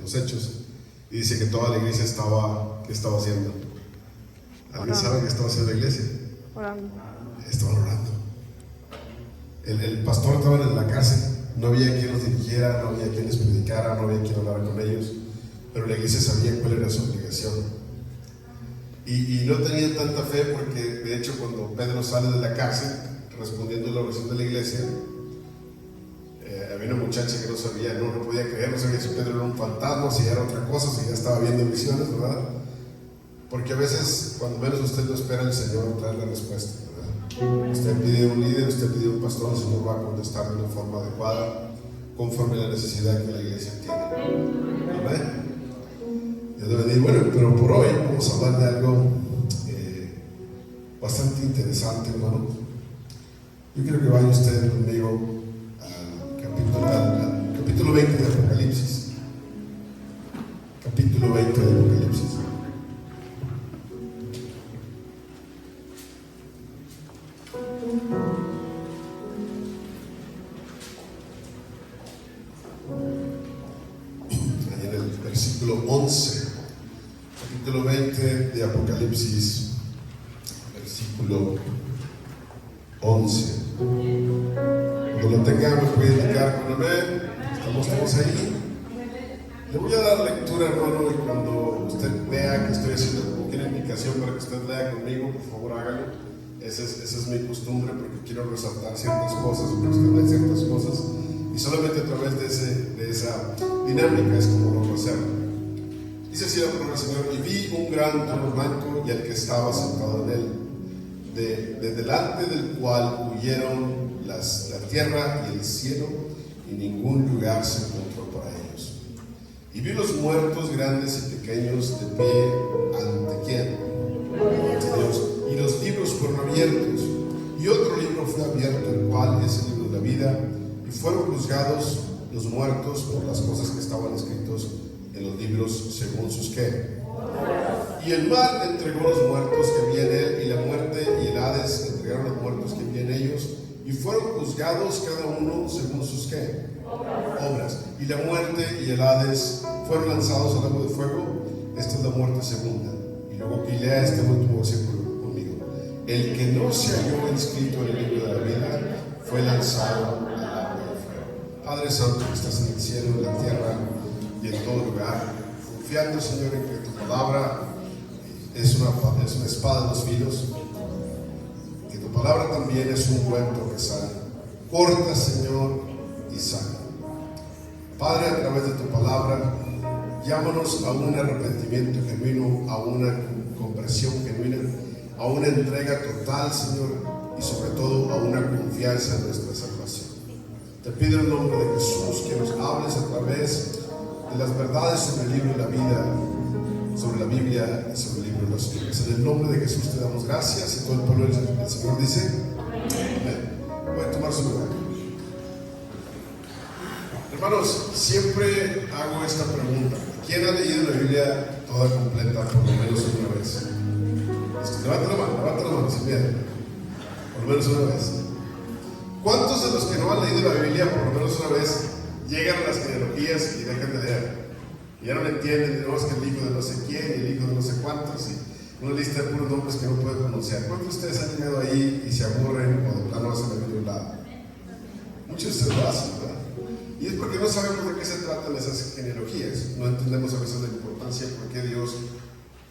los Hechos, y dice que toda la iglesia ¿qué estaba haciendo? ¿Alguien sabe qué estaba haciendo la iglesia? Orando. Estaban orando. El pastor estaba en la cárcel, no había quien los dirigiera, no había quien les predicara, no había quien hablara con ellos, pero la iglesia sabía cuál era su obligación. Y no tenían tanta fe porque, de hecho, cuando Pedro sale de la cárcel, respondiendo a la oración de la iglesia, había una muchacha que no sabía, no podía creer, no sabía si Pedro era un fantasma, si era otra cosa, si ya estaba viendo visiones, ¿verdad? Porque a veces, cuando menos usted lo espera, el Señor trae la respuesta, ¿verdad? Usted pide un líder, usted pide un pastor, el Señor va a contestar de una forma adecuada, conforme a la necesidad que la iglesia tiene. Amén. Dios le bendiga. Bueno, pero por hoy vamos a hablar de algo bastante interesante, hermano. Yo quiero que vaya usted conmigo al capítulo 20 de Apocalipsis. Capítulo 20 de Apocalipsis. Ahí en el versículo 11. Capítulo 20 de Apocalipsis, versículo 11. Cuando lo tenga, me puede indicar con amén. Estamos todos ahí. Le voy a dar lectura, hermano, y cuando usted vea que estoy haciendo como que una indicación para que usted lea conmigo, por favor hágalo. Esa es mi costumbre, porque quiero resaltar ciertas cosas, porque usted lee ciertas cosas, y solamente a través de esa dinámica es como lo voy a hacer. Dice así la palabra del Señor: y vi un gran trono blanco y al que estaba sentado en él, de delante del cual huyeron la tierra y el cielo, y ningún lugar se encontró para ellos. Y vi los muertos grandes y pequeños de pie ante quién, ante Dios, y los libros fueron abiertos, y otro libro fue abierto, el cual es el libro de la vida, y fueron juzgados los muertos por las cosas que estaban escritos en los libros según sus qué. Y el mar entregó los muertos que había en él, y la muerte y el Hades entregaron los muertos que había en ellos, y fueron juzgados cada uno según sus qué obras. Y la muerte y el Hades fueron lanzados al lago de fuego. Esta es la muerte segunda. Y luego que lea este último versículo conmigo: el que no se halló inscrito en el libro de la vida fue lanzado al lago de fuego. Padre Santo, que estás en el cielo, en la tierra y en todo lugar, confiando, Señor, en que tu palabra es una espada de dos filos, que tu palabra también es un cuento que sale, corta, Señor, y sana. Padre, a través de tu palabra, llámanos a un arrepentimiento genuino, a una conversión genuina, a una entrega total, Señor, y sobre todo a una confianza en nuestra salvación. Te pido en el nombre de Jesús que nos hables a través de las verdades sobre el libro de la vida, sobre la Biblia y sobre el libro de los libros. En el nombre de Jesús te damos gracias, y todo el pueblo del Señor dice amén. Voy a tomar su lugar. Hermanos, siempre hago esta pregunta: ¿quién ha leído la Biblia toda completa por lo menos una vez? Levanta la mano sin miedo. Por lo menos una vez. ¿Cuántos de los que no han leído la Biblia por lo menos una vez llegan a las genealogías y dejan de leer? Y ya no le entienden, no, es que el hijo de no sé quién y el hijo de no sé cuántos, y una lista de puros nombres que no pueden pronunciar. ¿Cuántos de ustedes han llegado ahí y se aburren o de plano hacen la Biblia a un lado? Muchos de ustedes lo hacen, ¿verdad? Y es porque no sabemos de qué se tratan esas genealogías. No entendemos a veces la importancia de por qué Dios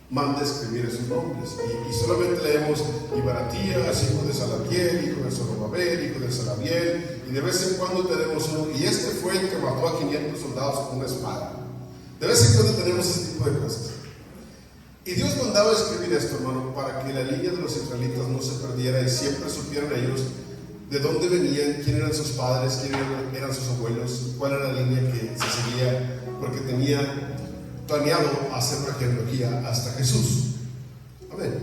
manda escribir esos nombres. Y solamente leemos Ibaratías, hijo de Salatiel, hijo de Zorobabel, hijo de Salabiel, y de vez en cuando tenemos uno, y este fue el que mató a 500 soldados con una espada. De vez en cuando tenemos ese tipo de cosas. Y Dios mandaba escribir esto, hermano, para que la línea de los israelitas no se perdiera y siempre supieran ellos de dónde venían, quién eran sus padres, quién eran sus abuelos, cuál era la línea que se seguía, porque tenía planeado hacer una genealogía hasta Jesús. Amén.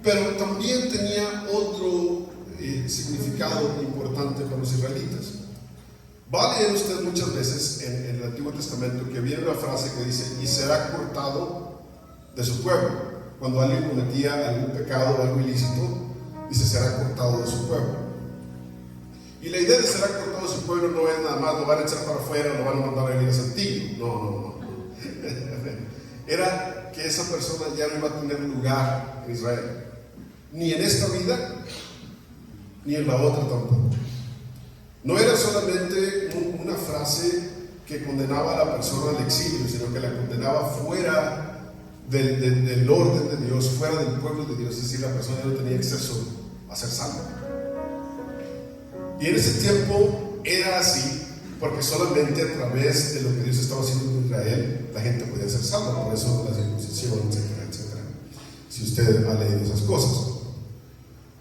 Pero también tenía otro significado importante para los israelitas. Va a leer usted muchas veces en el Antiguo Testamento que viene una frase que dice: y será cortado de su pueblo. Cuando alguien cometía algún pecado o algo ilícito, dice: será cortado de su pueblo. Y la idea de será cortado todo su pueblo no es nada más, lo van a echar para afuera, lo van a mandar a vivir a Saltillo. No. Era que esa persona ya no iba a tener lugar en Israel, ni en esta vida, ni en la otra tampoco. No era solamente una frase que condenaba a la persona al exilio, sino que la condenaba fuera del orden de Dios, fuera del pueblo de Dios. Es decir, la persona no tenía acceso a ser salva. Y en ese tiempo era así, porque solamente a través de lo que Dios estaba haciendo en Israel, la gente podía ser salva. Por eso la circuncisión, etcétera, etcétera. Si usted ha leído esas cosas.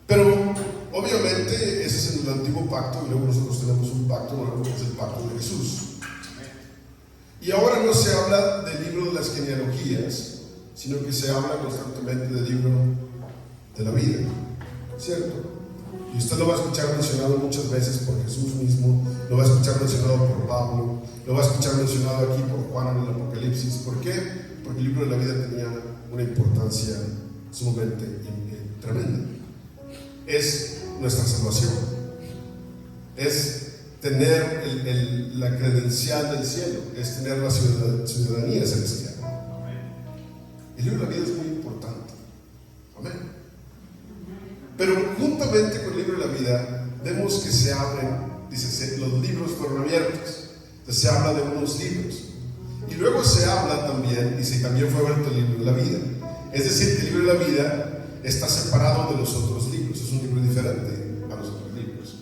Pero obviamente ese es el antiguo pacto, y luego nosotros tenemos un pacto nuevo, que es el pacto de Jesús. Y ahora no se habla del libro de las genealogías, sino que se habla constantemente del libro de la vida, ¿cierto? Y usted lo va a escuchar mencionado muchas veces por Jesús mismo, lo va a escuchar mencionado por Pablo, lo va a escuchar mencionado aquí por Juan en el Apocalipsis. ¿Por qué? Porque el libro de la vida tenía una importancia sumamente tremenda. Es nuestra salvación, es tener la credencial del cielo, es tener la ciudadanía celestial. El libro de la vida es muy importante. Amén. Pero juntamente con el libro de la vida, vemos que se abren, dice, los libros fueron abiertos. Entonces se habla de unos libros. Y luego se habla también, dice, también fue abierto el libro de la vida. Es decir, que el libro de la vida está separado de los otros libros. Es un libro diferente a los otros libros.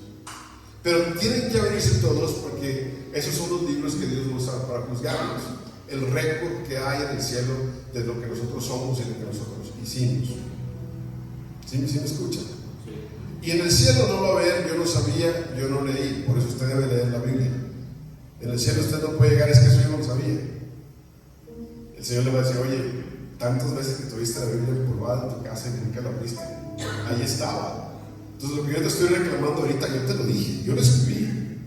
Pero tienen que abrirse todos, porque esos son los libros que Dios usa para juzgarnos. El récord que hay en el cielo de lo que nosotros somos y lo que nosotros hicimos. ¿Sí me escuchan? Sí. Y en el cielo no va a haber, yo no sabía, yo no leí. Por eso usted debe leer la Biblia. En el cielo usted no puede llegar, es que eso yo no sabía. El Señor le va a decir, oye, tantas veces que tuviste la Biblia empolvada en tu casa y nunca la abriste. Ahí estaba. Entonces lo que yo te estoy reclamando ahorita, yo te lo dije, yo lo escribí.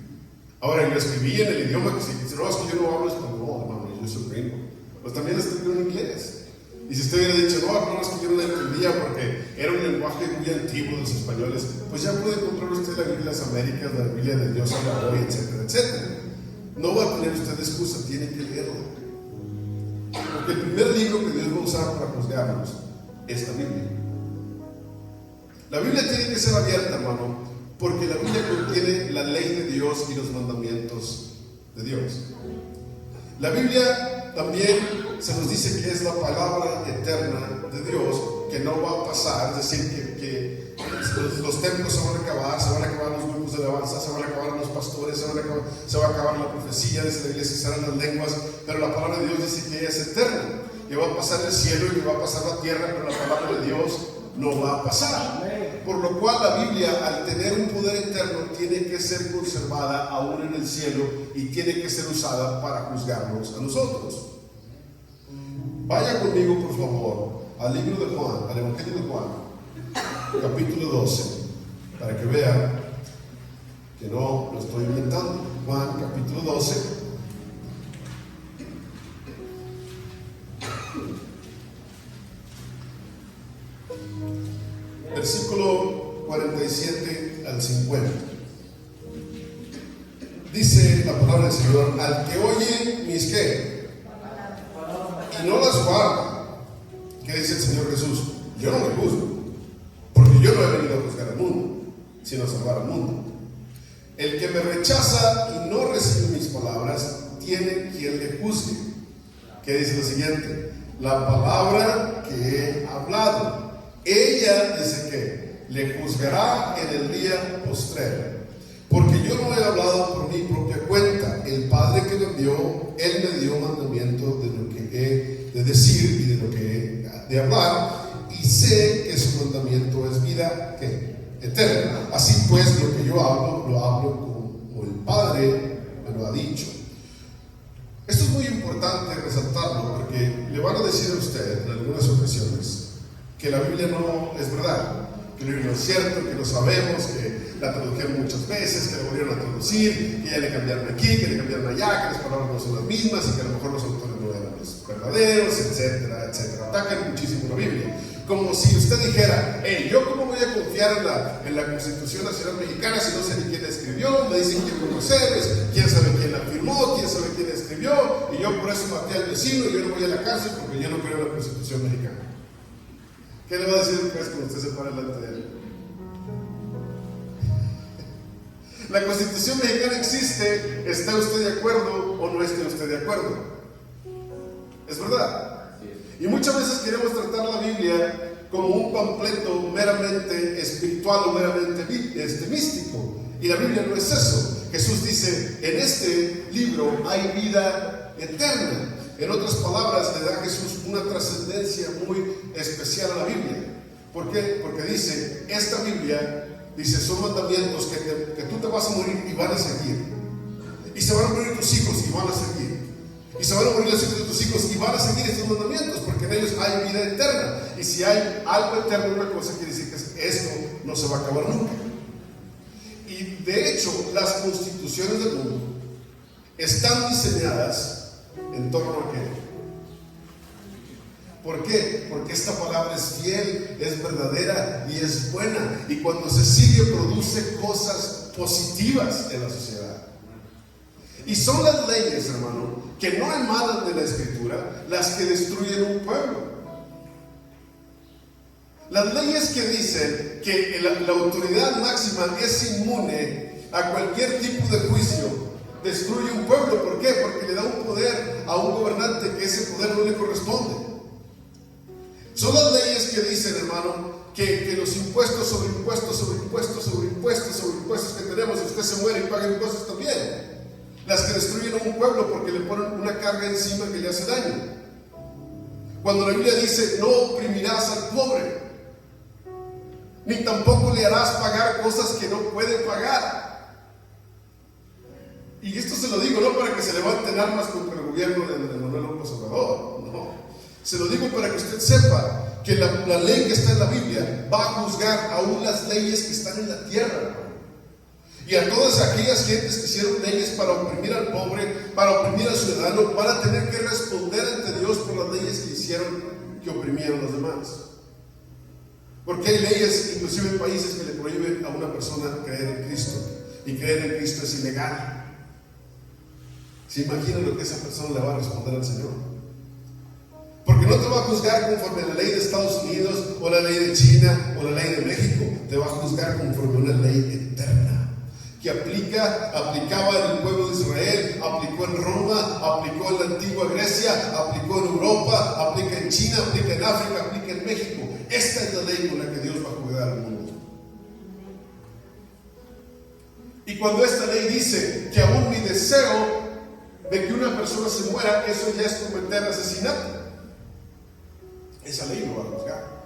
Ahora, yo lo escribí en el idioma que si no, es que yo no hablo español, hermano, yo soy gringo. Pues también lo escribí en inglés. Y si usted hubiera dicho, no, es que yo no la entendía porque era un lenguaje muy antiguo de los españoles, pues ya puede comprar usted la Biblia de las Américas, la Biblia de Dios habla hoy, etcétera, etcétera. No va a tener usted excusa, tiene que leerlo. Porque el primer libro que Dios va a usar para juzgarnos es la Biblia. La Biblia tiene que ser abierta, hermano, porque la Biblia contiene la ley de Dios y los mandamientos de Dios. La Biblia también se nos dice que es la palabra eterna de Dios, que no va a pasar, es decir, que los templos se van a acabar los grupos de alabanza, se van a acabar los pastores, se va a acabar la profecía, desde la iglesia se harán las lenguas, pero la palabra de Dios dice que es eterna, que va a pasar el cielo y que va a pasar la tierra, pero la palabra de Dios no va a pasar. Por lo cual la Biblia, al tener un poder eterno, tiene que ser conservada aún en el cielo y tiene que ser usada para juzgarnos a nosotros. Vaya conmigo, por favor, al libro de Juan, al Evangelio de Juan, capítulo 12, para que vean que no lo estoy inventando. Juan, capítulo 12. Versículo 47 al 50. Dice la palabra del Señor: al que oye mis ¿qué? Y no las guarda. ¿Qué dice el Señor Jesús? Yo no me juzgo, porque yo no he venido a juzgar al mundo, sino a salvar al mundo. El que me rechaza y no recibe mis palabras, tiene quien le juzgue. ¿Qué dice lo siguiente? La palabra que he hablado, ella dice que le juzgará en el día postrero, porque yo no he hablado por mi propia cuenta. El Padre que me envió, Él me dio mandamiento de lo que he de decir y de lo que he de hablar, y sé que su mandamiento es vida ¿qué? Eterna. Así pues, lo que yo hablo, lo hablo como el Padre me lo ha dicho. Esto es muy importante resaltarlo, porque le van a decir a usted en algunas ocasiones que la Biblia no es verdad, que la Biblia no es cierto, que no sabemos, que la tradujeron muchas veces, que la volvieron a traducir, que ya le cambiaron aquí, que le cambiaron allá, que las palabras no son las mismas y que a lo mejor los autores no eran los verdaderos, etcétera, etcétera. Atacan muchísimo la Biblia. Como si usted dijera: hey, ¿yo cómo voy a confiar en la Constitución Nacional Mexicana si no sé ni quién la escribió? Me dicen quién conocer, quién sabe quién la firmó, quién sabe quién la escribió, y yo por eso maté al vecino y yo no voy a la cárcel porque yo no creo en la Constitución Mexicana. ¿Qué le va a decir después cuando usted se para delante de él? La Constitución Mexicana existe, ¿está usted de acuerdo o no está usted de acuerdo? ¿Es verdad? Y muchas veces queremos tratar la Biblia como un panfleto meramente espiritual o meramente místico. Y la Biblia no es eso. Jesús dice: en este libro hay vida eterna. En otras palabras, le da a Jesús una trascendencia muy especial a la Biblia. ¿Por qué? Porque dice, esta Biblia, dice, son mandamientos que tú te vas a morir y van a seguir. Y se van a morir tus hijos y van a seguir. Y se van a morir los hijos de tus hijos y van a seguir estos mandamientos, porque en ellos hay vida eterna. Y si hay algo eterno, una cosa quiere decir que esto no se va a acabar nunca. Y de hecho, las constituciones del mundo están diseñadas en torno a qué. ¿Por qué? Porque esta palabra es fiel, es verdadera y es buena. Y cuando se sigue, produce cosas positivas en la sociedad. Y son las leyes, hermano, que no emanan de la Escritura, las que destruyen un pueblo. Las leyes que dicen que la autoridad máxima es inmune a cualquier tipo de juicio, destruye un pueblo. ¿Por qué? Porque le da un poder a un gobernante que ese poder no le corresponde. Son las leyes que dicen, hermano, que los impuestos sobre impuestos sobre impuestos sobre impuestos sobre impuestos que tenemos, usted se muere y paga impuestos también. Las que destruyen a un pueblo porque le ponen una carga encima que le hace daño. Cuando la Biblia dice: no oprimirás al pobre, ni tampoco le harás pagar cosas que no puede pagar. Y esto se lo digo no para que se levanten armas contra el gobierno de Manuel López Obrador, no. Se lo digo para que usted sepa que la ley que está en la Biblia va a juzgar aún las leyes que están en la tierra. Y a todas aquellas gentes que hicieron leyes para oprimir al pobre, para oprimir al ciudadano, van a tener que responder ante Dios por las leyes que hicieron, que oprimían a los demás. Porque hay leyes, inclusive en países, que le prohíben a una persona creer en Cristo. Y creer en Cristo es ilegal. ¿Se imaginan lo que esa persona le va a responder al Señor? Porque no te va a juzgar conforme a la ley de Estados Unidos, o la ley de China, o la ley de México. Te va a juzgar conforme a una ley eterna, que aplicaba en el pueblo de Israel, aplicó en Roma, aplicó en la antigua Grecia, aplicó en Europa, aplica en China, aplica en África, aplica en México. Esta es la ley con la que Dios va a juzgar al mundo. Y cuando esta ley dice que aún mi deseo de que una persona se muera, eso ya es cometer asesinato, esa ley lo va a juzgar.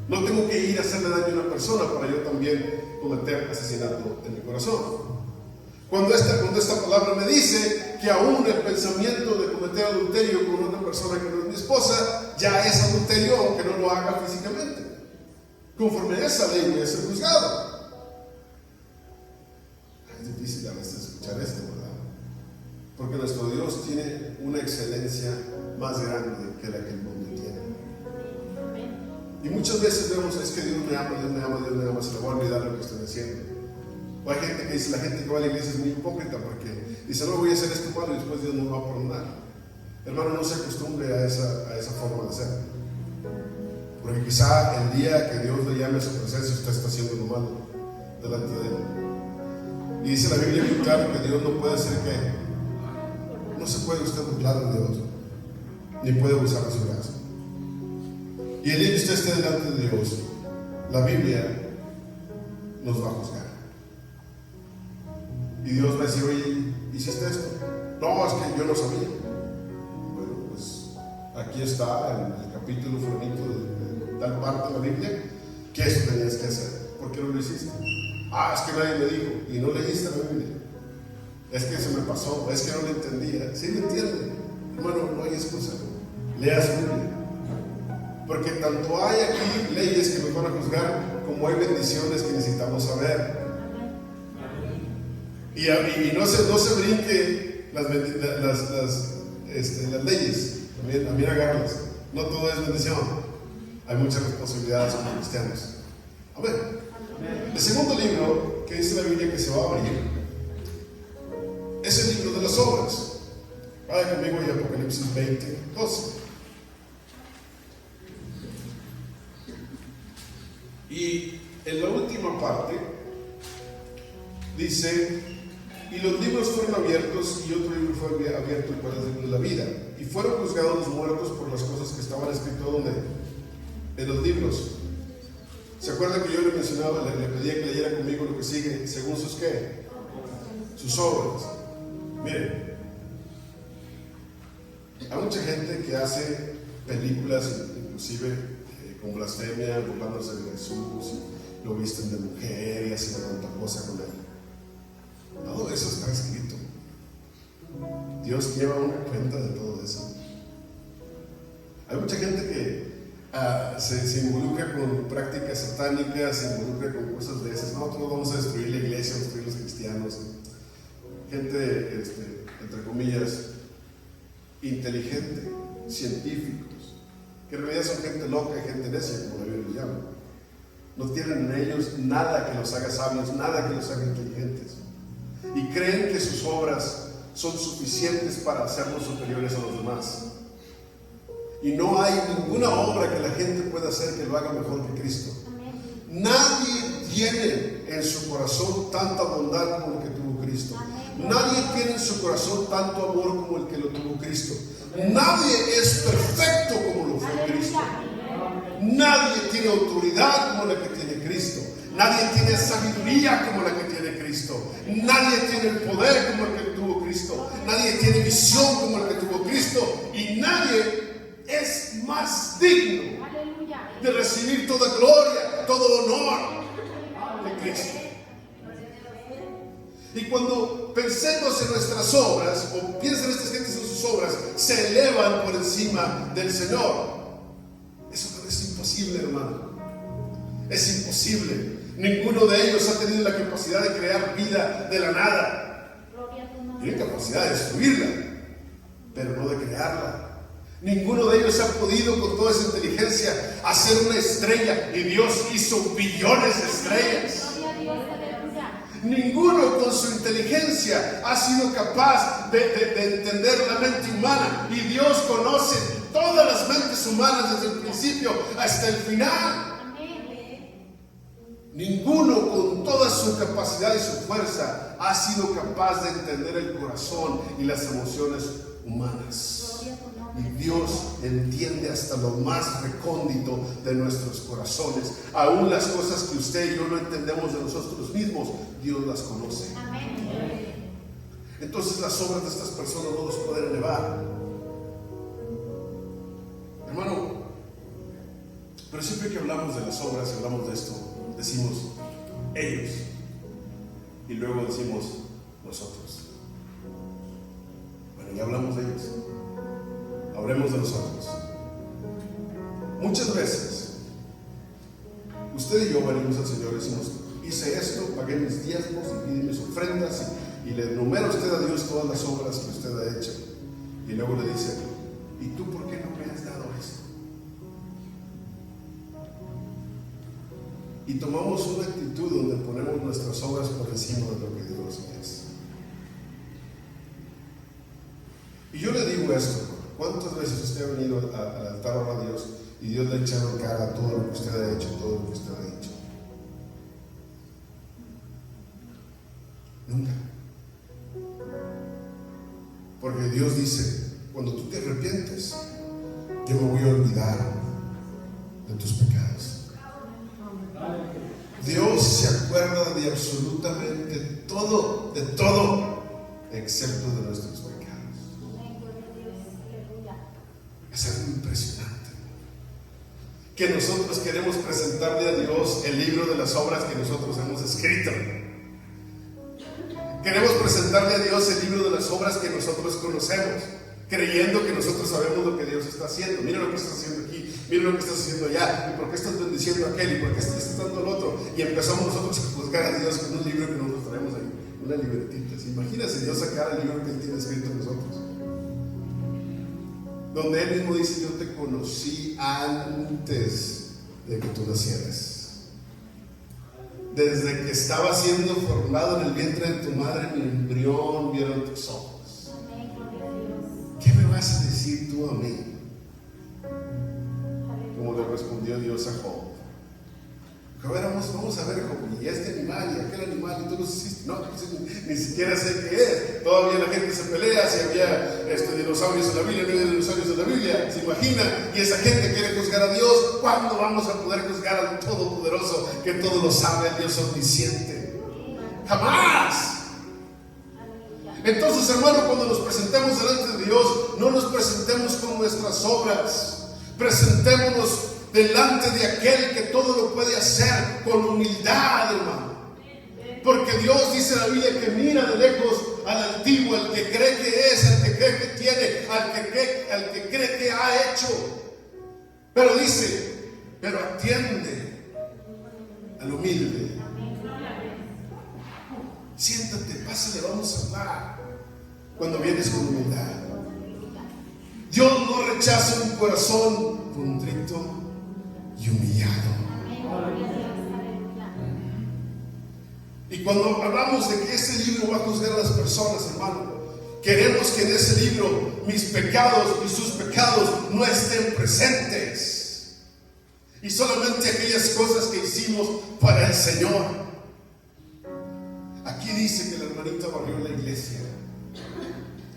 No tengo que ir a hacerle daño a una persona para yo también cometer asesinato en mi corazón. Cuando esta palabra me dice que aún el pensamiento de cometer adulterio con otra persona que no es mi esposa ya es adulterio, aunque no lo haga físicamente, conforme a esa ley voy a ser juzgado. Es difícil a veces escuchar esto, ¿verdad? Porque nuestro Dios tiene una excelencia más grande que la que el mundo tiene. Y muchas veces vemos: es que Dios me ama, Dios me ama, Dios me ama, se le va a olvidar lo que estoy haciendo. O hay gente que dice: la gente que va a la iglesia es muy hipócrita porque dice: no, voy a hacer esto malo y después Dios no me va a perdonar. Hermano, no se acostumbre a esa forma de ser. Porque quizá el día que Dios le llame a su presencia, usted está haciendo lo malo delante de Él. Y dice la Biblia muy claro que Dios no puede hacer que no se puede usted burlar de Dios, ni puede usar de su gracia. Y el día que usted esté delante de Dios, la Biblia nos va a juzgar. Y Dios va a decir: oye, ¿hiciste esto? No, es que yo no sabía. Bueno, pues aquí está en el capítulo fulanito de tal parte de la Biblia que eso tenías que hacer. ¿Por qué no lo hiciste? Es que nadie me dijo. Y no leíste la Biblia. Es que se me pasó, es que no lo entendía. ¿Sí lo entiende? Hermano, no hay excusa. Lea su Biblia. Porque tanto hay aquí leyes que nos van a juzgar, como hay bendiciones que necesitamos saber. Y no se brinque las leyes, también agárralas. No todo es bendición. hay muchas responsabilidades como cristianos. Amén. El segundo libro que dice la Biblia que se va a abrir es el libro de las obras. Vaya conmigo y Apocalipsis 20, 12. Y en la última parte dice: y los libros fueron abiertos, y otro libro fue abierto, el cual es el libro de la vida, y fueron juzgados los muertos por las cosas que estaban escritas donde en los libros. ¿Se acuerdan que yo le mencionaba, le pedía que leyera conmigo lo que sigue, según sus qué? Sus obras. Miren, hay mucha gente que hace películas, inclusive con blasfemia, burlándose de Jesús, y lo visten de mujer y hacen tanta cosa con él. Todo eso está escrito. Dios lleva una cuenta de todo eso. Hay mucha gente que se involucra con prácticas satánicas, se involucra con cosas de esas. Nosotros vamos a destruir la iglesia, destruir los cristianos. Gente, entre comillas, inteligente, científicos, que en realidad son gente loca y gente necia, como la Biblia los llama. No tienen en ellos nada que los haga sabios, nada que los haga inteligentes. Y creen que sus obras son suficientes para hacerlos superiores a los demás. Y no hay ninguna obra que la gente pueda hacer que lo haga mejor que Cristo. Nadie tiene en su corazón tanta bondad como el que tuvo Cristo. Nadie tiene en su corazón tanto amor como el que lo tuvo Cristo. Nadie es perfecto como lo fue Cristo. Nadie tiene autoridad como la que tiene Cristo. Nadie tiene sabiduría como la que tiene Cristo. Nadie tiene el poder como el que tuvo Cristo. Nadie tiene visión como el que tuvo Cristo. Y nadie es más digno de recibir toda gloria, todo honor de Cristo. Y cuando pensemos en nuestras obras, o piensen estas gentes en sus obras, se elevan por encima del Señor. Eso no es imposible, hermano. Es imposible. Ninguno de ellos ha tenido la capacidad de crear vida de la nada. Tienen capacidad de destruirla, pero no de crearla. Ninguno de ellos ha podido con toda esa inteligencia hacer una estrella, y Dios hizo billones de estrellas. Ninguno con su inteligencia ha sido capaz de entender la mente humana, y Dios conoce todas las mentes humanas desde el principio hasta el final. Ninguno con toda su capacidad y su fuerza ha sido capaz de entender el corazón y las emociones humanas. Y Dios entiende hasta lo más recóndito de nuestros corazones. Aún las cosas que usted y yo no entendemos de nosotros mismos, Dios las conoce. Entonces las obras de estas personas no los pueden elevar. Hermano, pero siempre que hablamos de las obras y hablamos de esto, decimos ellos, y luego decimos nosotros. Bueno, ya hablamos de ellos. Hablemos de nosotros. Muchas veces usted y yo venimos al Señor y decimos: hice esto, pagué mis diezmos y di mis ofrendas, y le enumera usted a Dios todas las obras que usted ha hecho, y luego le dice: ¿y tú por qué no me has dado esto? Y tomamos una actitud donde ponemos nuestras obras por encima de lo que Dios es. Y yo le digo esto: ¿cuántas veces usted ha venido al altar a Dios y Dios le ha echado en cara todo lo que usted ha hecho, todo lo que usted ha dicho? Nunca. Porque Dios dice: cuando tú te arrepientes, yo me voy a olvidar de tus pecados. Dios se acuerda de absolutamente todo, excepto de nuestros pecados. Es algo impresionante. Que nosotros queremos presentarle a Dios el libro de las obras que nosotros hemos escrito. Queremos presentarle a Dios el libro de las obras que nosotros conocemos, creyendo que nosotros sabemos lo que Dios está haciendo. Mira lo que estás haciendo aquí, mira lo que estás haciendo allá, y por qué estás bendiciendo a aquel, y por qué estás dando al otro. Y empezamos nosotros a juzgar a Dios con un libro que nosotros traemos ahí, una libretita. Imagínense Dios sacar el libro que Él tiene escrito en nosotros. donde Él mismo dice: yo te conocí antes de que tú nacieras. Desde que estaba siendo formado en el vientre de tu madre, mi embrión vieron tus ojos. ¿Qué me vas a decir tú a mí? Como le respondió Dios a Job. A ver, vamos a ver, Job, y este animal y aquel animal, y tú los hiciste. No, ni siquiera sé qué es. Todavía la gente se pelea si había dinosaurios en la Biblia, no hay dinosaurios en la Biblia. ¿Se imagina? Y esa gente quiere juzgar a Dios. ¿Cuándo vamos a poder juzgar al Todopoderoso, que todo lo sabe, al Dios omnisciente? ¡Jamás! Entonces, hermano, cuando nos presentemos delante de Dios, no nos presentemos con nuestras obras. Presentémonos delante de aquel que todo lo puede hacer con humildad, hermano. Porque Dios dice en la Biblia que mira de lejos al altivo, al que cree que es, al que cree que tiene, al que cree que ha hecho. Pero dice, pero atiende al humilde. Siéntate, pásale, vamos a hablar. Cuando vienes con humildad, Dios no rechaza un corazón contrito y humillado. Y cuando hablamos de que este libro va a juzgar a las personas, hermano, queremos que en ese libro mis pecados y sus pecados no estén presentes, y solamente aquellas cosas que hicimos para el Señor. Aquí dice que la hermanita barrió la iglesia.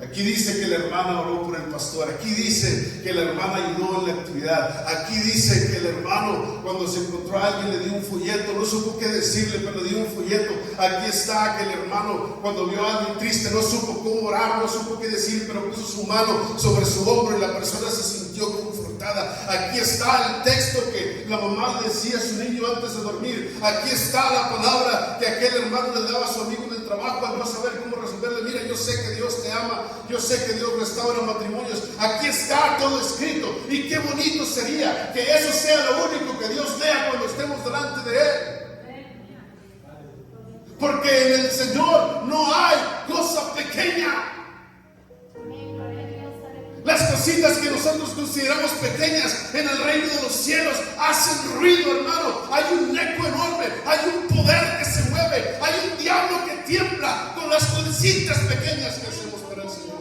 Aquí dice que la hermana oró por el pastor. Aquí dice que la hermana ayudó en la actividad. Aquí dice que el hermano, cuando se encontró a alguien, le dio un folleto. No supo qué decirle, pero le dio un folleto. Aquí está que el hermano, cuando vio a alguien triste, no supo cómo orar, no supo qué decir, pero puso su mano sobre su hombro y la persona se sintió confortada. Aquí está el texto que la mamá le decía a su niño antes de dormir. Aquí está la palabra que aquel hermano le daba a su amigo en el trabajo al no saber cómo resolverle. Mira, yo sé que Dios te ama. Yo sé que Dios restaura matrimonios. Aquí está todo escrito. Y qué bonito sería que eso sea lo único que Dios lea cuando estemos delante de Él. Porque en el Señor no hay cosa pequeña. Las cositas que nosotros consideramos pequeñas en el reino de los cielos hacen ruido, hermano. Hay un eco enorme, hay un poder que se mueve, hay un diablo que tiembla con las cositas pequeñas que hacemos para el Señor.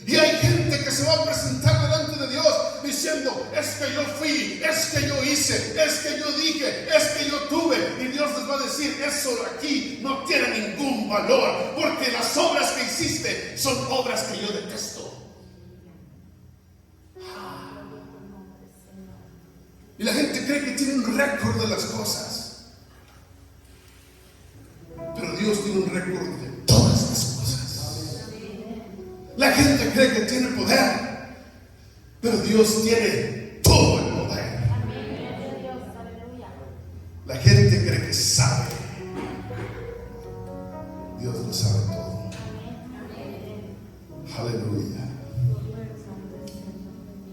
Y hay gente que se va a presentar delante de Dios diciendo: es que yo fui, es que yo hice, es que yo dije, es que yo tuve. Y Dios les va a decir: eso de aquí no tiene ningún valor, porque las obras que hiciste son obras que yo detesto. Y la gente cree que tiene un récord de las cosas, pero Dios tiene un récord de todas las cosas. La gente cree que tiene poder, pero Dios tiene todo el poder. La gente cree que sabe. Dios lo sabe todo. Aleluya.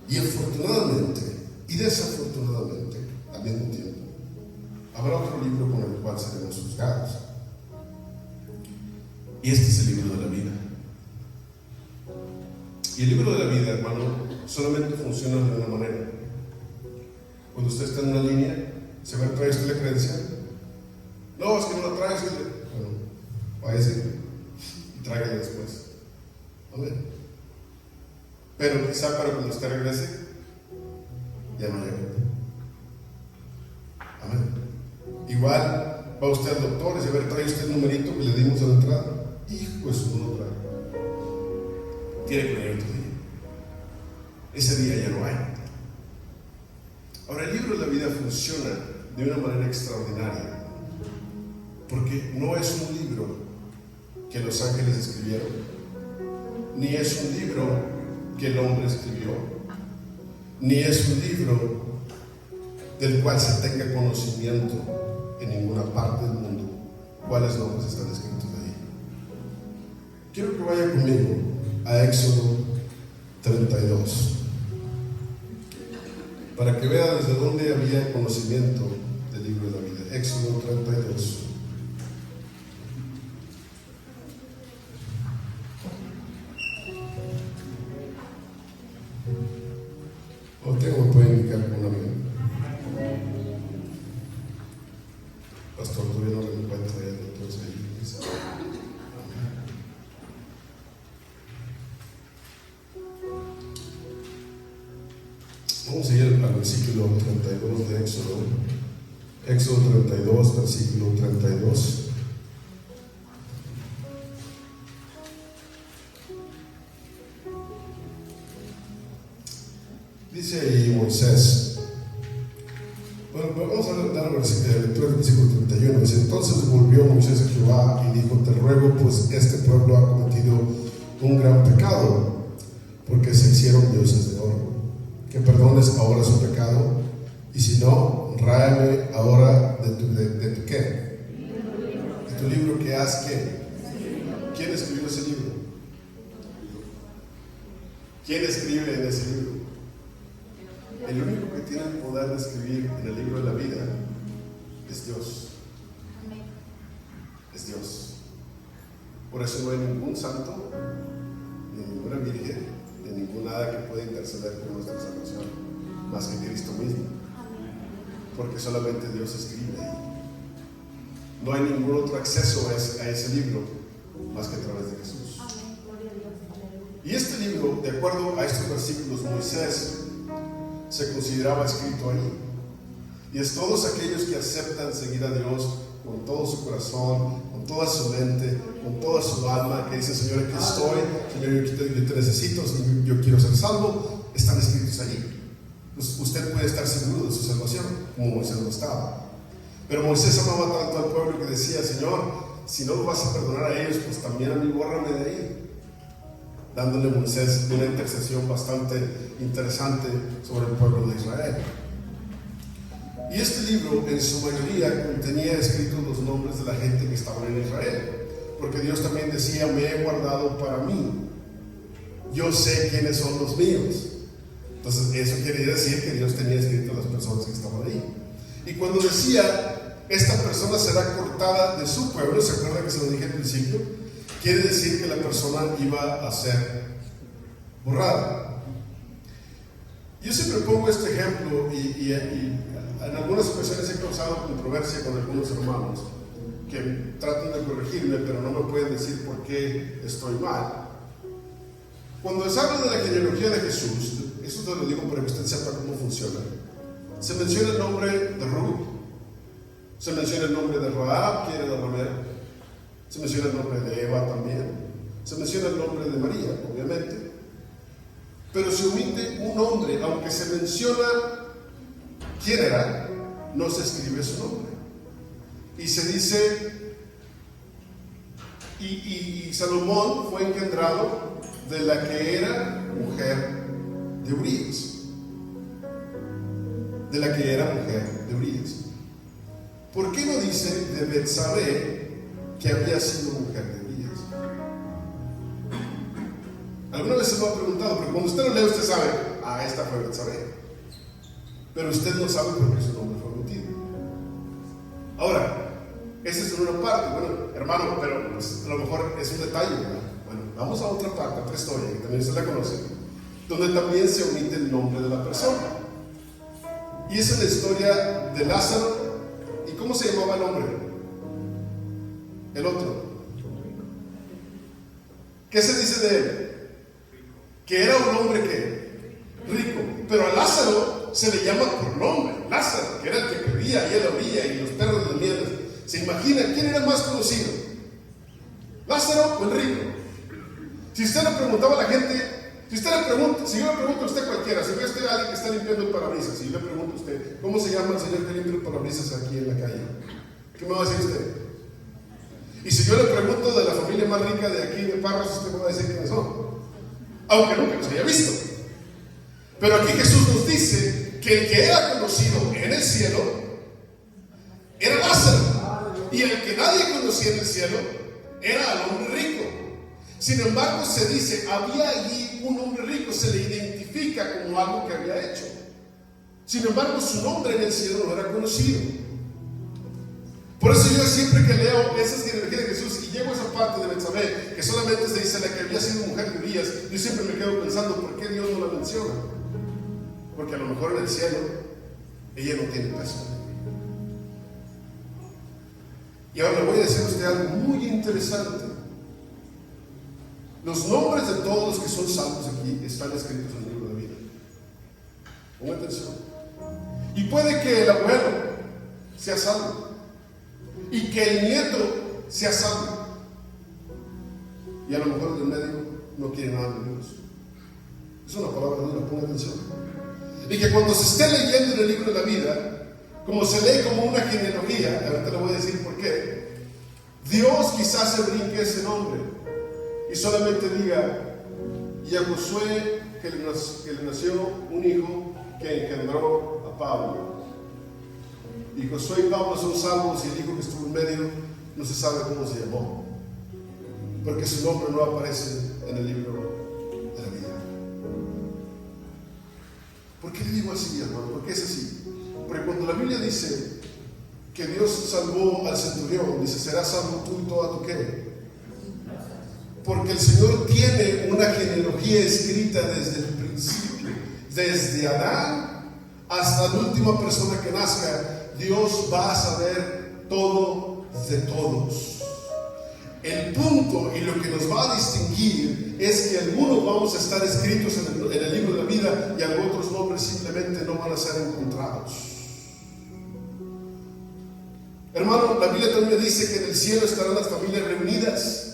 Y afortunadamente y desafortunadamente al mismo tiempo, habrá otro libro con el cual seremos juzgados. Y este es el libro de la vida. Y el libro de la vida, hermano, solamente funciona de una manera. Cuando usted está en una línea, ¿se va a traer usted la credencial? No, es que no la trae usted. Bueno, váyase y tráigala después. Amén. Pero quizá para cuando usted regrese, ya no llega. Amén. Igual va usted al doctor y se va a traer usted el numerito que le dimos a la entrada. Hijo, eso no lo trae. Tiene que venir otro día. Ese día ya no hay. Ahora, el libro de la vida funciona de una manera extraordinaria, porque no es un libro que los ángeles escribieron, ni es un libro que el hombre escribió, ni es un libro del cual se tenga conocimiento en ninguna parte del mundo cuáles nombres están escritos ahí. Quiero que vaya conmigo a Éxodo 32 para que vea desde dónde había conocimiento del libro de la vida. Éxodo 32. O tengo, me puede indicar con una mano. Pastor, todavía no lo encuentro ya, entonces ahí. Vamos a ir al versículo 32 de Éxodo. Éxodo 32, versículo 32. Dice ahí Moisés. Bueno, vamos a dar el versículo 31. Dice: entonces volvió Moisés a Jehová y dijo: te ruego, pues este pueblo ha cometido un gran pecado, porque se hicieron dioses de oro, que perdones ahora su pecado, y si no, ráyame ahora de tu ¿qué? De tu libro que has ¿qué? ¿Quién escribió ese libro? ¿Quién escribe en ese libro? El único que tiene el poder de escribir en el libro de la vida es Dios. Es Dios. Por eso no hay ningún santo, ni ninguna virgen, ni ningún hada que pueda interceder por nuestra salvación, más que Cristo mismo. Porque solamente Dios escribe ahí. No hay ningún otro acceso a ese libro más que a través de Jesús. Y este libro, de acuerdo a estos versículos, Moisés se consideraba escrito ahí. Y es todos aquellos que aceptan seguir a Dios con todo su corazón, con toda su mente, con toda su alma, que dicen: Señor, aquí estoy, Señor, yo te necesito, yo quiero ser salvo, están escritos ahí. Pues usted puede estar seguro de su salvación, como Moisés lo estaba. Pero Moisés amaba tanto al pueblo que decía: Señor, si no lo vas a perdonar a ellos, pues también a mí bórrame de ahí. Dándole a Moisés una intercesión bastante interesante sobre el pueblo de Israel. Y este libro, en su mayoría, contenía escritos los nombres de la gente que estaba en Israel, porque Dios también decía: me he guardado para mí, yo sé quiénes son los míos. Entonces eso quería decir que Dios tenía escrito a las personas que estaban ahí. Y cuando decía: esta persona será cortada de su pueblo, ¿se acuerdan que se lo dije al principio? Quiere decir que la persona iba a ser borrada. Yo siempre pongo este ejemplo y en algunas ocasiones he causado controversia con algunos hermanos que tratan de corregirme, pero no me pueden decir por qué estoy mal. Cuando se habla de la genealogía de Jesús, eso te lo digo para que usted sepa cómo funciona. Se menciona el nombre de Ruth, se menciona el nombre de Rahab, que era la ramera. Se menciona el nombre de Eva también. Se menciona el nombre de María, obviamente. Pero se omite un nombre, aunque se menciona quién era, no se escribe su nombre. Y se dice, y Salomón fue engendrado de la que era mujer de Urías. De la que era mujer de Urías. ¿Por qué no dice de Betsabé, que había sido mujer de Urías? Alguna vez se lo ha preguntado, pero cuando usted lo lee, usted sabe: esta fue Betsabé. Pero usted no sabe por qué su nombre fue omitido. Ahora, esa es una parte. Bueno, hermano, pero pues, a lo mejor es un detalle, ¿verdad? Bueno, vamos a otra parte, otra historia, que también usted la conoce, donde también se omite el nombre de la persona. Y esa es la historia de Lázaro. ¿Y cómo se llamaba el hombre? El otro. ¿Qué se dice de él? Que era un hombre que rico. Pero a Lázaro se le llama por nombre, Lázaro, que era el que pedía y él oía y los perros de miel. ¿Se imagina quién era más conocido? ¿Lázaro o el rico? Si usted le preguntaba a la gente, si yo le pregunto a usted cualquiera, si ve usted a alguien que está limpiando el parabrisas, si yo le pregunto a usted: ¿cómo se llama el señor que limpia el parabrisas aquí en la calle? ¿Qué me va a decir usted? Y si yo le pregunto de la familia más rica de aquí de Parras, usted me va a decir quiénes son, aunque nunca los haya visto. Pero aquí Jesús nos dice que el que era conocido en el cielo era Lázaro, y el que nadie conocía en el cielo era el hombre rico. Sin embargo, se dice: había allí un hombre rico, se le identifica como algo que había hecho. Sin embargo, su nombre en el cielo no era conocido. Por eso yo siempre que leo esas genealogías de Jesús y llego a esa parte de Betsabé, que solamente se dice la que había sido mujer de Urías, yo siempre me quedo pensando, ¿por qué Dios no la menciona? Porque a lo mejor en el cielo ella no tiene peso. Y ahora le voy a decir a usted algo muy interesante. Los nombres de todos los que son salvos aquí están escritos en el libro de vida. Ponga atención. Y puede que el abuelo sea salvo y que el nieto sea salvo, y a lo mejor el medio no quiere nada de Dios. Es una palabra dura, ponga atención. Y que cuando se esté leyendo en el libro de la vida, como se lee como una genealogía, ahorita le voy a decir por qué, Dios quizás se brinque ese nombre y solamente diga: y a Josué que le nació un hijo que engendró a Pablo. Y Josué y Pablo son salvos, y el hijo que estuvo en medio no se sabe cómo se llamó, porque su nombre no aparece en el libro de la vida. ¿Por qué le digo así, hermano? ¿Por qué es así? Porque cuando la Biblia dice que Dios salvó al centurión, dice: serás salvo tú y toda tu ¿qué? Porque el Señor tiene una genealogía escrita desde el principio, desde Adán hasta la última persona que nazca. Dios va a saber todo de todos. El punto y lo que nos va a distinguir es que algunos vamos a estar escritos en el libro de la vida y otros nombres simplemente no van a ser encontrados. Hermano, la Biblia también dice que en el cielo estarán las familias reunidas,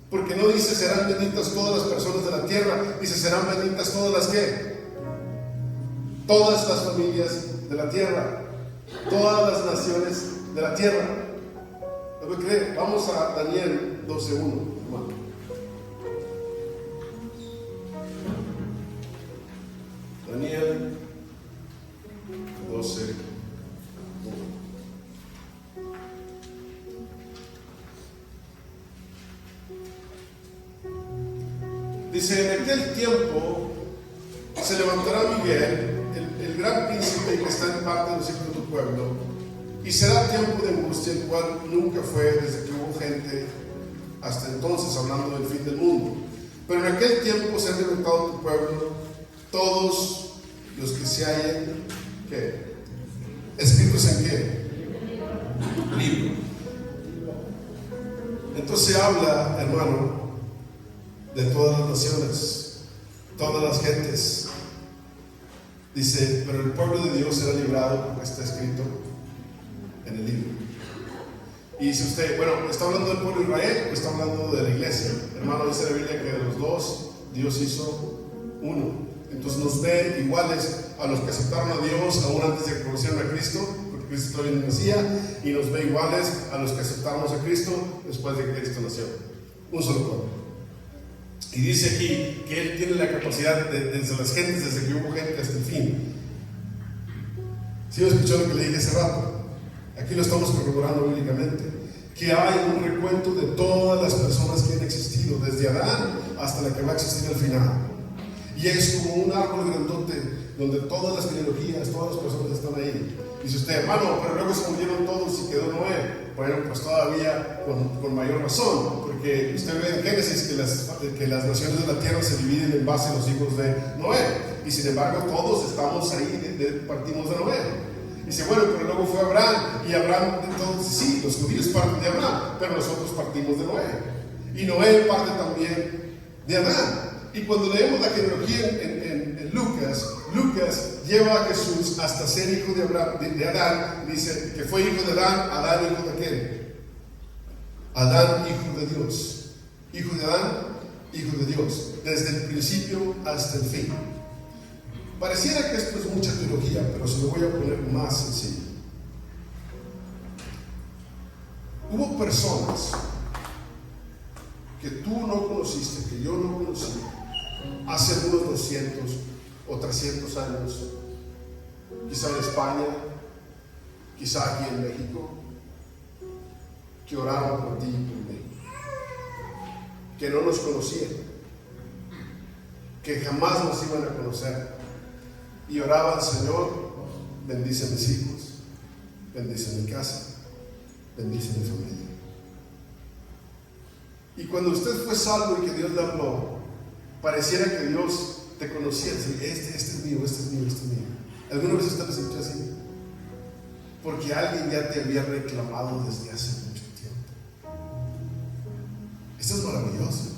porque no dice serán benditas todas las personas de la tierra, dice serán benditas todas las ¿qué? Todas las familias de la tierra, todas las naciones de la tierra. ¿No me cree? Vamos a Daniel 12:1, hermano. Daniel 12:1. Dice: en aquel tiempo se levantará Miguel, el gran príncipe que está en parte de los hijos de tu pueblo, y será tiempo de angustia, el cual nunca fue desde que hubo gente hasta entonces, hablando del fin del mundo. Pero en aquel tiempo se ha levantado tu pueblo, todos los que se hallen, ¿qué? ¿Escritos en qué? Libro. Entonces habla, hermano, de todas las naciones, todas las gentes. Dice: pero el pueblo de Dios será librado porque está escrito en el libro. Y dice usted: bueno, ¿está hablando del pueblo de Israel o está hablando de la iglesia? Hermano, dice la Biblia que de los dos Dios hizo uno. Entonces nos ve iguales a los que aceptaron a Dios aún antes de que conocieran a Cristo, porque Cristo todavía no nacía, y nos ve iguales a los que aceptamos a Cristo después de que Cristo nació. Un solo pueblo. Y dice aquí que Él tiene la capacidad desde las gentes, desde que hubo gente hasta el fin. ¿Sí escuchó lo que le dije hace rato? Aquí lo estamos corroborando bíblicamente, que hay un recuento de todas las personas que han existido, desde Adán hasta la que va a existir al final. Y es como un árbol grandote donde todas las genealogías, todas las personas están ahí. Dice usted: hermano, pero luego se murieron todos y quedó Noé. Bueno, pues todavía con mayor razón, porque usted ve en Génesis que las naciones de la tierra se dividen en base a los hijos de Noé, y sin embargo todos estamos ahí, partimos de Noé. Dice: bueno, pero luego fue Abraham, y Abraham, entonces sí, los judíos parten de Abraham, pero nosotros partimos de Noé, y Noé parte también de Adán. Y cuando leemos la genealogía en Lucas lleva a Jesús hasta ser hijo de Adán. Dice que fue hijo de Adán, Adán hijo de quién? Adán hijo de Dios. Hijo de Adán, hijo de Dios, desde el principio hasta el fin. Pareciera que esto es mucha teología, pero se lo voy a poner más sencillo. Hubo personas que tú no conociste, que yo no conocí, hace unos 200 o 300 años, quizá en España, quizá aquí en México, que oraron por ti y por mí, que no nos conocían, que jamás nos iban a conocer, y oraban: Señor, bendice a mis hijos, bendice mi casa, bendice mi familia. Y cuando usted fue salvo y que Dios le habló, pareciera que Dios te conocía. Este es mío, este es mío, este es mío. ¿Alguna vez usted lo sintió así? Porque alguien ya te había reclamado desde hace mucho tiempo. Esto es maravilloso.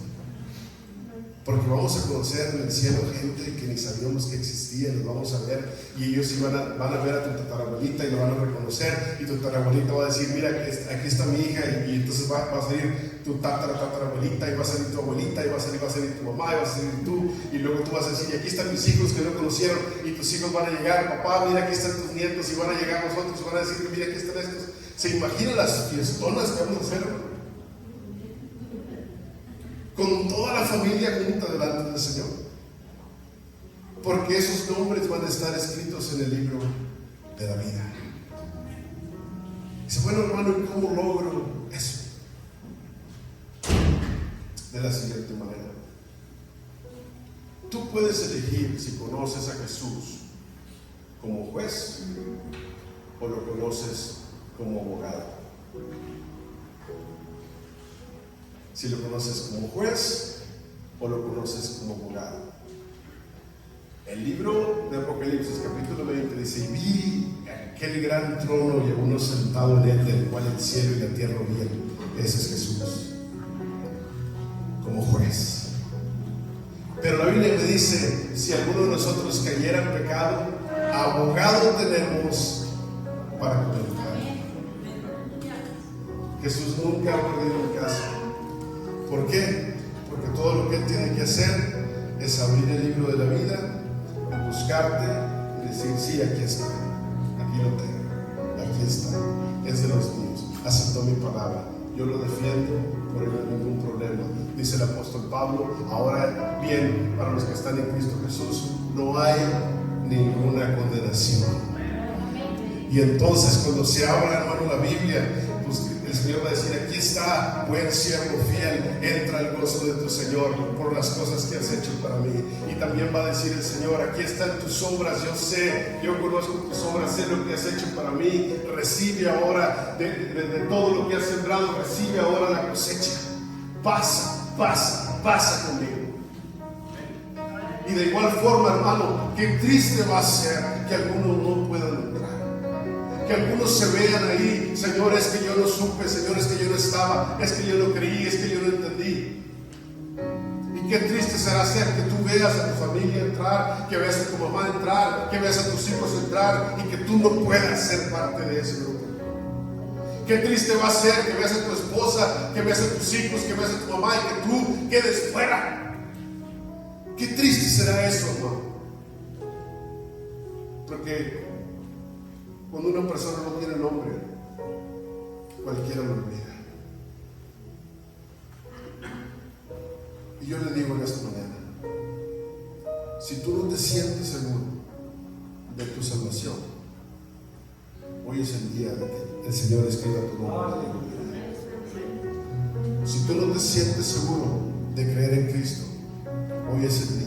Porque vamos a conocer en el cielo gente que ni sabíamos que existía, los vamos a ver, y ellos van a ver a tu tatarabuelita y lo van a reconocer, y tu tatarabuelita va a decir, mira, aquí está mi hija, y entonces va a salir tu tatarabuelita, y va a salir tu abuelita, y va a salir tu mamá, y va a salir tú, y luego tú vas a decir, y aquí están mis hijos que no conocieron, y tus hijos van a llegar, papá, mira, aquí están tus nietos, y van a llegar los otros, y van a decir, mira, aquí están estos. ¿Se imaginan las fiestonas que vamos a hacer? Con toda la familia junta delante del Señor, porque esos nombres van a estar escritos en el libro de la vida. Dice, bueno, hermano, ¿y cómo logro eso? De la siguiente manera: tú puedes elegir si conoces a Jesús como juez o lo conoces como abogado. Si lo conoces como juez o lo conoces como abogado. El libro de Apocalipsis, capítulo 20, dice: y vi aquel gran trono y a uno sentado en él, del cual el cielo y la tierra huían. Ese es Jesús, como juez. Pero la Biblia me dice: si alguno de nosotros cayera en pecado, abogado tenemos para con el Padre. Jesús nunca ha perdido un caso. ¿Por qué? Porque todo lo que Él tiene que hacer es abrir el libro de la vida, buscarte y decir: sí, aquí está, aquí lo tengo, aquí está, es de los míos, aceptó mi palabra, yo lo defiendo por ningún problema. Dice el apóstol Pablo: ahora bien, para los que están en Cristo Jesús no hay ninguna condenación. Y entonces, cuando se abra, hermano, la Biblia, pues el Señor va a decir: aquí está, buen siervo fiel, entra al gozo de tu Señor por las cosas que has hecho para mí. Y también va a decir el Señor: aquí están tus obras, yo sé, yo conozco tus obras, sé lo que has hecho para mí. Recibe ahora de todo lo que has sembrado, recibe ahora la cosecha. Pasa conmigo. Y de igual forma, hermano, qué triste va a ser que algunos no puedan entrar. Que algunos se vean ahí: Señor, es que yo no supe, Señor, es que yo no estaba, es que yo no creí, es que yo no entendí. Y qué triste será ser que tú veas a tu familia entrar, que veas a tu mamá entrar, que veas a tus hijos entrar y que tú no puedas ser parte de ese grupo. Qué triste va a ser que veas a tu esposa, que veas a tus hijos, que veas a tu mamá y que tú quedes fuera. Qué triste será eso, hermano. Porque cuando una persona no tiene nombre, cualquiera lo olvida. Y yo le digo en esta mañana: si tú no te sientes seguro de tu salvación, hoy es el día de que el Señor escriba tu nombre en el libro de la vida. Si tú no te sientes seguro de creer en Cristo, hoy es el día